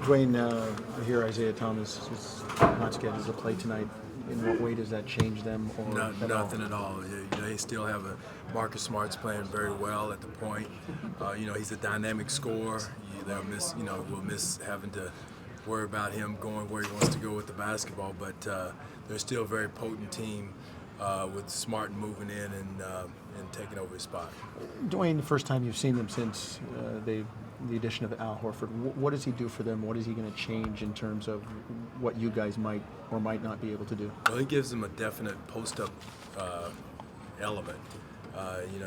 Dwane, I hear Isaiah Thomas is not scheduled to play tonight. In what way does that change them? Or Nothing at all. They still have Marcus Smart's playing very well at the point. He's a dynamic scorer. We'll miss having to worry about him going where he wants to go with the basketball, but they're still a very potent team with Smart moving in and taking over his spot. Dwane, the first time you've seen them since the addition of Al Horford, what does he do for them? What is he going to change in terms of what you guys might or might not be able to do? Well, he gives them a definite post-up element.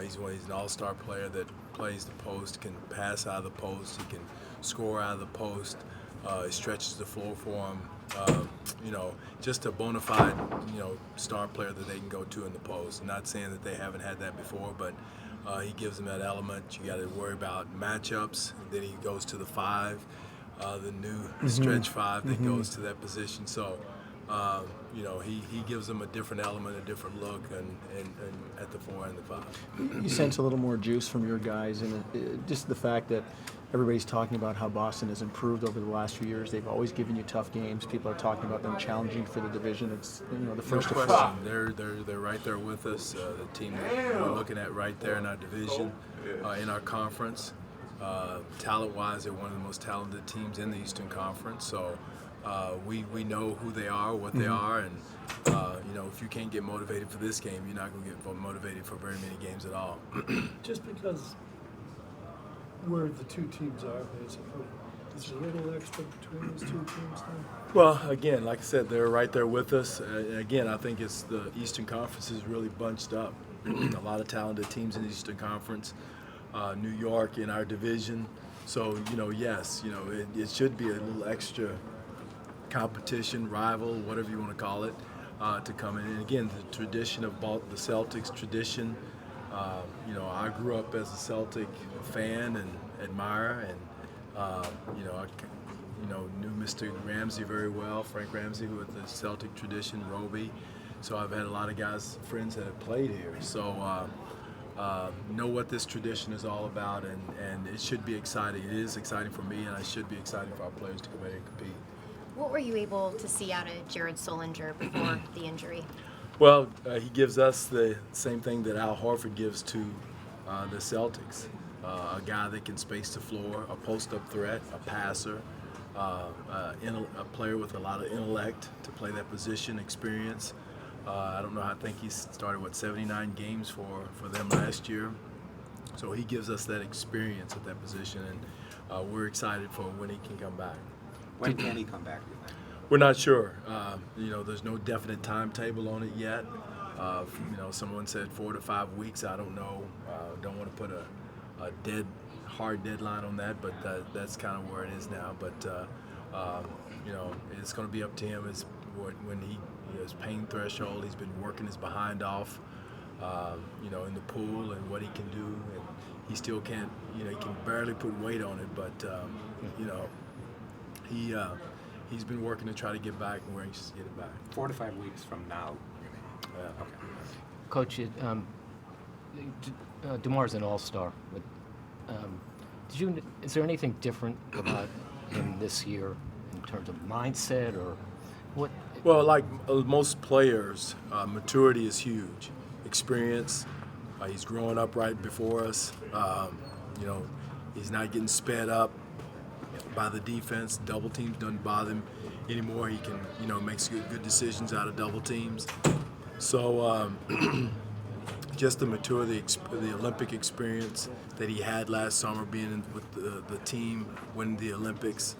He's an all-star player that plays the post, can pass out of the post, he can score out of the post. He stretches the floor for him. Just a bona fide, star player that they can go to in the post. Not saying that they haven't had that before, but he gives them that element. You got to worry about matchups. Then he goes to the 5, the new stretch 5 that goes to that position. So, he gives them a different element, a different look, and at the 4 and the 5. You sense a little more juice from your guys, and just the fact that everybody's talking about how Boston has improved over the last few years. They've always given you tough games. People are talking about them challenging for the division. It's the first. No question. They're right there with us. The team that we're looking at right there in our division, in our conference. Talent-wise, they're one of the most talented teams in the Eastern Conference. So we know who they are, what they are, and if you can't get motivated for this game, you're not going to get motivated for very many games at all. Just because where the two teams are, basically. Is there a little extra between those two teams now? Well, again, like I said, they're right there with us. Again, I think it's the Eastern Conference is really bunched up. A lot of talented teams in the Eastern Conference. New York in our division. So, yes, it should be a little extra competition, rival, whatever you want to call it, to come in. And again, the tradition of the Celtics tradition. I grew up as a Celtic fan and admirer, and I knew Mr. Ramsey very well, Frank Ramsey, with the Celtic tradition, Roby. So I've had a lot of friends that have played here. So know what this tradition is all about, and it should be exciting. It is exciting for me, and it should be exciting for our players to come in and compete. What were you able to see out of Jared Sullinger before the injury? Well, he gives us the same thing that Al Horford gives to the Celtics. A guy that can space the floor, a post-up threat, a passer, a player with a lot of intellect to play that position, experience. I don't know, I think he started, 79 games for them last year. So he gives us that experience at that position, and we're excited for when he can come back. When can he come back? We're not sure. There's no definite timetable on it yet. Someone said 4 to 5 weeks. I don't know. Don't want to put a hard deadline on that, but that's kind of where it is now. But it's going to be up to him. It's when he his pain threshold. He's been working his behind off, in the pool and what he can do, and he still can't. He can barely put weight on it, but he's been working to try to get back, and we're anxious to get it back. 4 to 5 weeks from now. Yeah. Okay. Coach, DeMar's an all-star, but is there anything different about him this year in terms of mindset or what? Well, like most players, maturity is huge. Experience, he's growing up right before us. He's not getting sped up by the defense. Double teams doesn't bother him anymore. He can, makes good decisions out of double teams. So just the maturity, the Olympic experience that he had last summer, being with the team, winning the Olympics,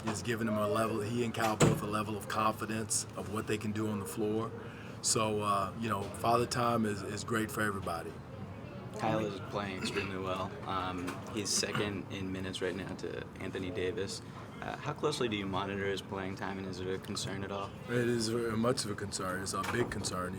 is giving him a level. He and Kyle both a level of confidence of what they can do on the floor. So Father Time is great for everybody. Kyle is playing extremely well. He's second in minutes right now to Anthony Davis. How closely do you monitor his playing time, and is it a concern at all? It is very much of a concern. It's a big concern.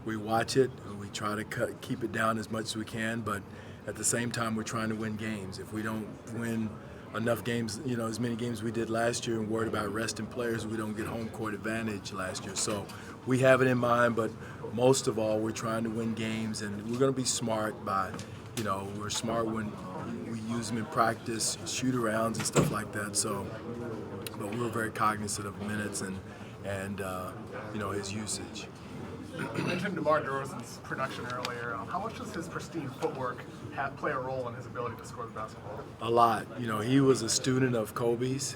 We watch it, and we try to keep it down as much as we can, but at the same time, we're trying to win games. If we don't win enough games, as many games we did last year and worried about resting players, we don't get home court advantage last year. So we have it in mind, but most of all, we're trying to win games, and we're going to be smart we're smart when we We use him in practice, shoot-arounds and stuff like that. So, but we were very cognizant of minutes and you know, his usage. You mentioned DeMar DeRozan's production earlier. How much does his pristine footwork play a role in his ability to score the basketball? A lot. You know, he was a student of Kobe's.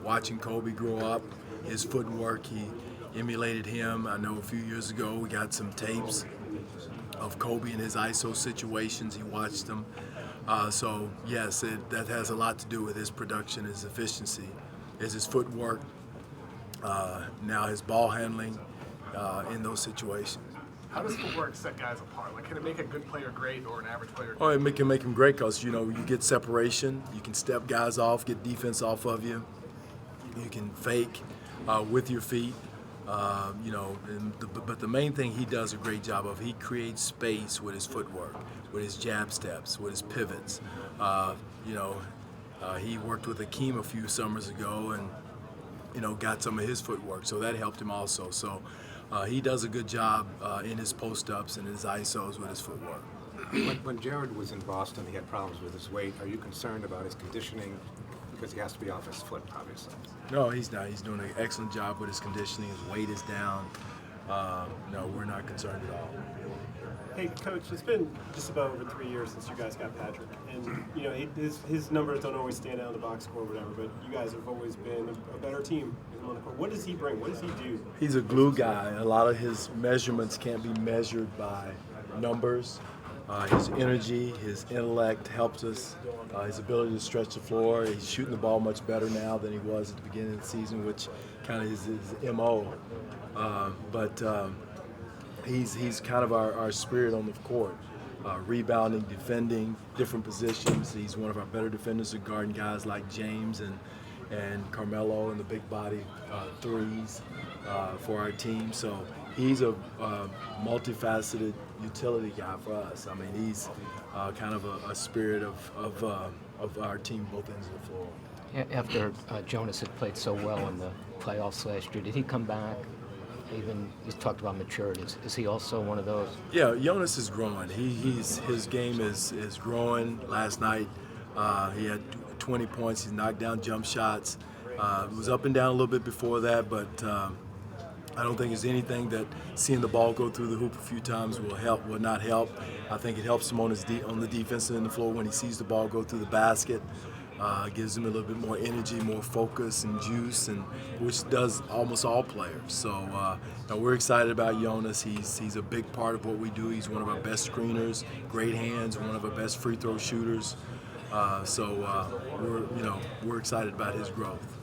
Watching Kobe grow up, his footwork, he emulated him. I know a few years ago we got some tapes of Kobe and his ISO situations. He watched them. So yes, that has a lot to do with his production, his efficiency, is his footwork, now his ball handling in those situations. How does footwork set guys apart? Like, can it make a good player great or an average player Oh, great? it can make him great because, you know, you get separation, you can step guys off, get defense off of you, you can fake with your feet, you know, but the main thing he does a great job of, he creates space with his footwork, with his jab steps, with his pivots. You know, he worked with Akeem a few summers ago and, you know, got some of his footwork, so that helped him also. So he does a good job in his post-ups and his ISOs with his footwork. When Jared was in Boston, he had problems with his weight. Are you concerned about his conditioning? Because he has to be off his foot, obviously. No, he's not. He's doing an excellent job with his conditioning. His weight is down. No, we're not concerned at all. Hey, Coach, it's been just about over 3 years since you guys got Patrick, and you know his numbers don't always stand out in the box score or whatever, but you guys have always been a better team with him on the court. What does he bring? What does he do? He's a glue guy. A lot of his measurements can't be measured by numbers. His energy, his intellect helps us. His ability to stretch the floor. He's shooting the ball much better now than he was at the beginning of the season, which kind of is his MO. He's kind of our spirit on the court. Rebounding, defending, different positions. He's one of our better defenders at guarding guys like James and Carmelo and the big body threes for our team. So he's a multifaceted utility guy for us. I mean, he's kind of a spirit of our team, both ends of the floor. After Jonas had played so well in the playoffs last year, did he come back? Even you talked about maturity. Is he also one of those? Yeah, Jonas is growing. His game is growing. Last night he had 20 points. He's knocked down jump shots. It was up and down a little bit before that, but I don't think there's anything that seeing the ball go through the hoop a few times will not help. I think it helps him on the defensive end of the floor when he sees the ball go through the basket. Gives him a little bit more energy, more focus and juice, and which does almost all players. So we're excited about Jonas. He's a big part of what we do. He's one of our best screeners, great hands, one of our best free throw shooters. So we're excited about his growth.